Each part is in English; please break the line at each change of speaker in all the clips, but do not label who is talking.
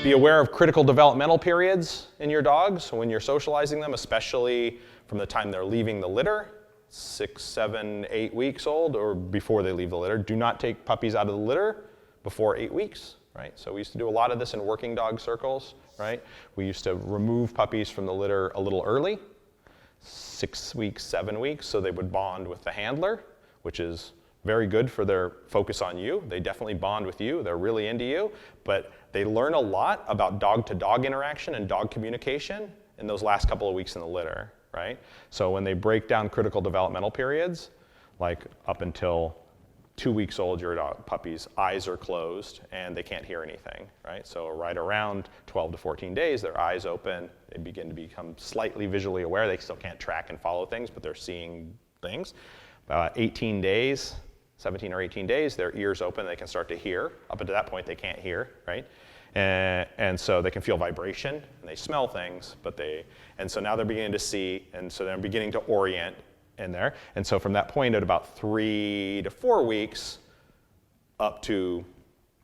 Be aware of critical developmental periods in your dogs when you're socializing them, especially from the time they're leaving the litter, 6, 7, 8 weeks old, or before they leave the litter. Do not take puppies out of the litter before 8 weeks, right? So we used to do a lot of this in working dog circles, right? We used to remove puppies from the litter a little early, 6 weeks, 7 weeks, so they would bond with the handler, which is very good for their focus on you. They definitely bond with you. They're really into you, but they learn a lot about dog-to-dog interaction and dog communication in those last couple of weeks in the litter, right? So when they break down critical developmental periods, like up until 2 weeks old, your puppy's eyes are closed and they can't hear anything, right? So right around 12 to 14 days, their eyes open, they begin to become slightly visually aware. They still can't track and follow things, but they're seeing things. About 18 days, 17 or 18 days, their ears open, they can start to hear. Up until that point, they can't hear, right? And so they can feel vibration, and they smell things, and so now they're beginning to see, and so they're beginning to orient in there. And so from that point at about 3 to 4 weeks, up to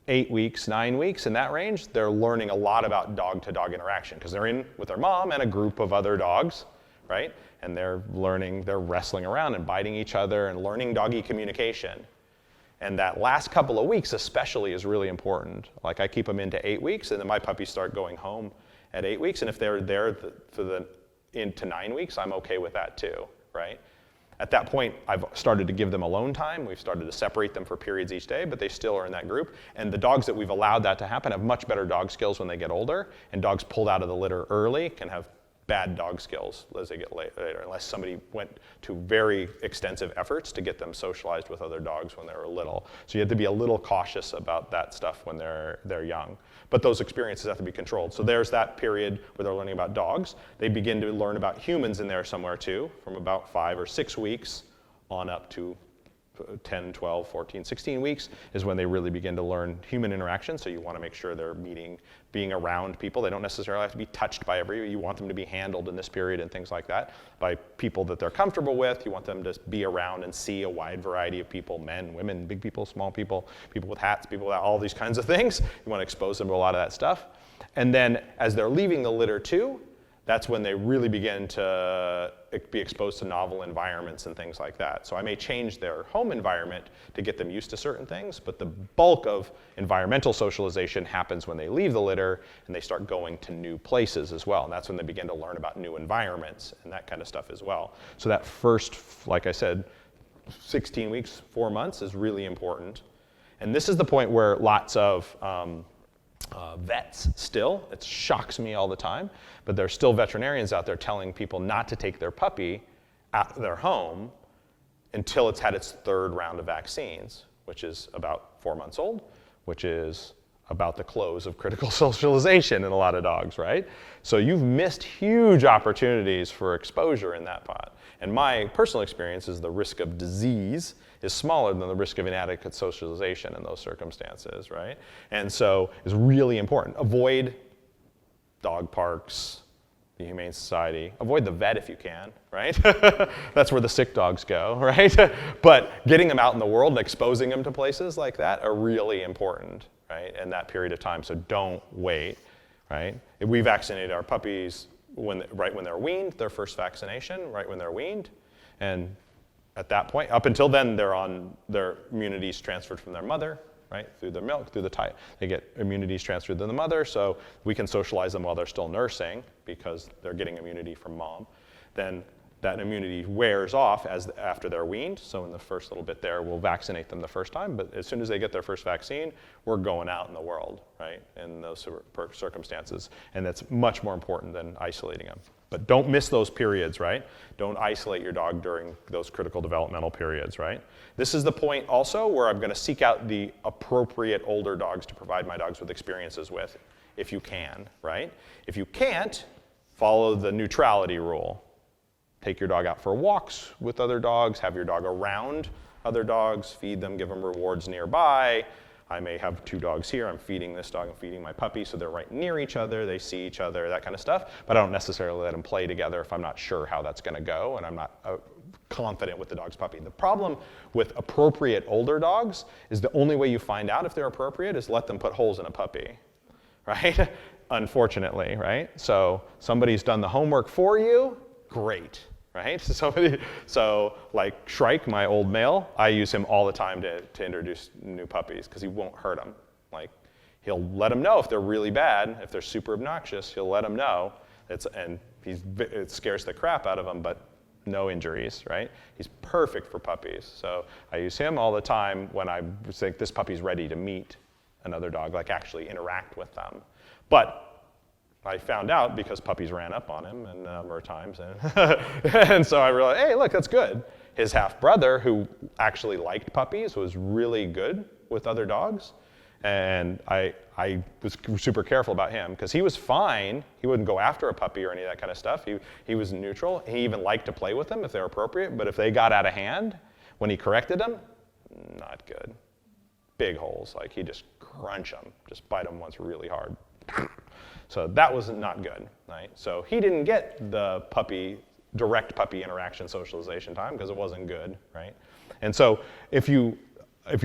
8 weeks, 9 weeks, in that range, they're learning a lot about dog-to-dog interaction, because they're in with their mom and a group of other dogs, right? And they're wrestling around and biting each other and learning doggy communication. And that last couple of weeks especially is really important. Like I keep them into 8 weeks, and then my puppies start going home at 8 weeks. And if they're there into 9 weeks, I'm okay with that too, right? At that point, I've started to give them alone time. We've started to separate them for periods each day, but they still are in that group. And the dogs that we've allowed that to happen have much better dog skills when they get older. And dogs pulled out of the litter early can have bad dog skills as they get later, unless somebody went to very extensive efforts to get them socialized with other dogs when they were little. So you have to be a little cautious about that stuff when they're young. But those experiences have to be controlled. So there's that period where they're learning about dogs. They begin to learn about humans in there somewhere too, from about 5 or 6 weeks on up to 10, 12, 14, 16 weeks is when they really begin to learn human interaction. So you want to make sure they're being around people. They don't necessarily have to be touched by everybody. You want them to be handled in this period and things like that by people that they're comfortable with. You want them to be around and see a wide variety of people, men, women, big people, small people, people with hats, people with all these kinds of things. You want to expose them to a lot of that stuff. And then as they're leaving the litter too, that's when they really begin to be exposed to novel environments and things like that. So I may change their home environment to get them used to certain things, but the bulk of environmental socialization happens when they leave the litter and they start going to new places as well. And that's when they begin to learn about new environments and that kind of stuff as well. So that first, like I said, 16 weeks, 4 months is really important. And this is the point where lots of vets still, it shocks me all the time, but there's still veterinarians out there telling people not to take their puppy out of their home until it's had its 3rd round of vaccines, which is about 4 months old, which is about the close of critical socialization in a lot of dogs, right? So you've missed huge opportunities for exposure in that pot. And my personal experience is the risk of disease is smaller than the risk of inadequate socialization in those circumstances, right? And so it's really important. Avoid dog parks, the Humane Society. Avoid the vet if you can, right? That's where the sick dogs go, right? But getting them out in the world and exposing them to places like that are really important, right, in that period of time. So don't wait, right? We vaccinated our puppies right when they're weaned, their first vaccination, right when they're weaned. And at that point, up until then, their immunities transferred from their mother, right, through their milk, through the type. They get immunities transferred to the mother, so we can socialize them while they're still nursing because they're getting immunity from mom. Then that immunity wears off after they're weaned, so in the first little bit there, we'll vaccinate them the first time, but as soon as they get their first vaccine, we're going out in the world, right, in those circumstances, and that's much more important than isolating them. But don't miss those periods, right? Don't isolate your dog during those critical developmental periods, right? This is the point also where I'm going to seek out the appropriate older dogs to provide my dogs with experiences with, if you can, right? If you can't, follow the neutrality rule. Take your dog out for walks with other dogs, have your dog around other dogs, feed them, give them rewards nearby. I may have 2 dogs here, I'm feeding this dog and feeding my puppy, so they're right near each other, they see each other, that kind of stuff, but I don't necessarily let them play together if I'm not sure how that's gonna go and I'm not confident with the dog's puppy. The problem with appropriate older dogs is the only way you find out if they're appropriate is let them put holes in a puppy, right? unfortunately, right? So somebody's done the homework for you, great, right? So like Shrike, my old male, I use him all the time to introduce new puppies because he won't hurt them. Like, he'll let them know if they're really bad, if they're super obnoxious, he'll let them know. It scares the crap out of them, but no injuries, right? He's perfect for puppies. So I use him all the time when I think this puppy's ready to meet another dog, like actually interact with them. But I found out because puppies ran up on him a number of times, and so I realized, hey, look, that's good. His half-brother, who actually liked puppies, was really good with other dogs, and I was super careful about him because he was fine. He wouldn't go after a puppy or any of that kind of stuff. He was neutral. He even liked to play with them if they were appropriate, but if they got out of hand, when he corrected them, not good. Big holes, like he'd just crunch them, just bite them once really hard. So that was not good, right? So he didn't get the direct puppy interaction socialization time because it wasn't good, right? And so if you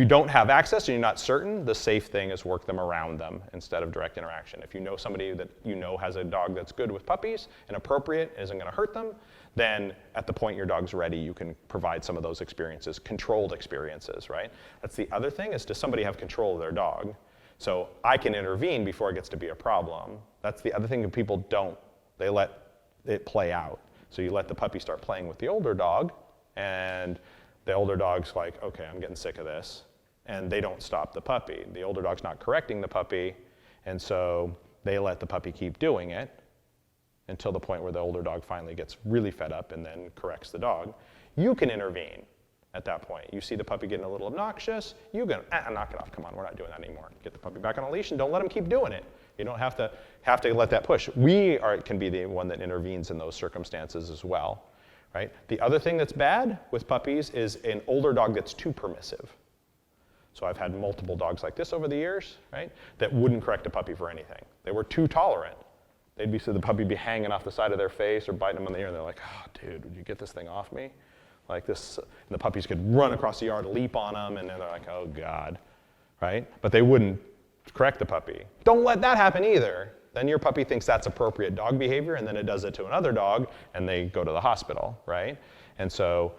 don't have access and you're not certain, the safe thing is work them around them instead of direct interaction. If you know somebody that you know has a dog that's good with puppies and appropriate, isn't going to hurt them, then at the point your dog's ready, you can provide some of those experiences, controlled experiences, right? That's the other thing, is does somebody have control of their dog? So I can intervene before it gets to be a problem. That's the other thing that people don't. They let it play out. So you let the puppy start playing with the older dog, and the older dog's like, okay, I'm getting sick of this. And they don't stop the puppy. The older dog's not correcting the puppy, and so they let the puppy keep doing it until the point where the older dog finally gets really fed up and then corrects the dog. You can intervene at that point. You see the puppy getting a little obnoxious, you go, knock it off, come on, we're not doing that anymore. Get the puppy back on a leash and don't let him keep doing it. You don't have to let that push. We can be the one that intervenes in those circumstances as well, right? The other thing that's bad with puppies is an older dog that's too permissive. So I've had multiple dogs like this over the years, right, that wouldn't correct a puppy for anything. They were too tolerant. The puppy would be hanging off the side of their face or biting them on the ear, and they're like, oh, dude, would you get this thing off me? Like this, and the puppies could run across the yard, leap on them, and then they're like, oh, God, right? But they wouldn't correct the puppy. Don't let that happen either. Then your puppy thinks that's appropriate dog behavior, and then it does it to another dog, and they go to the hospital, right? And so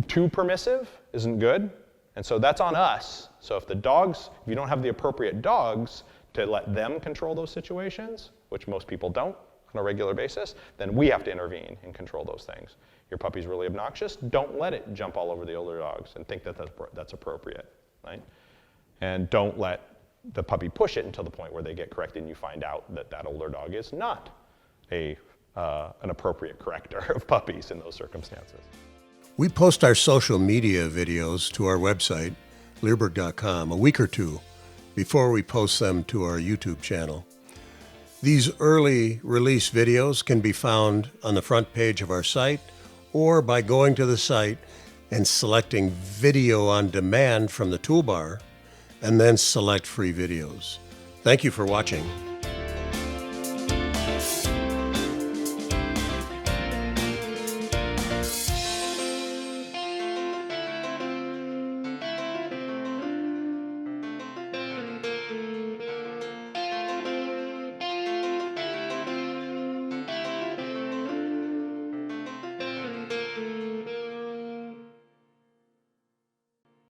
too permissive isn't good, and so that's on us. So if you don't have the appropriate dogs to let them control those situations, which most people don't on a regular basis, then we have to intervene and control those things. Your puppy's really obnoxious, don't let it jump all over the older dogs and think that that's appropriate, right? And don't let the puppy push it until the point where they get corrected and you find out that older dog is not an appropriate corrector of puppies in those circumstances.
We post our social media videos to our website, Leerburg.com, a week or two before we post them to our YouTube channel. These early release videos can be found on the front page of our site or by going to the site and selecting Video on Demand from the toolbar, and then select Free Videos. Thank you for watching.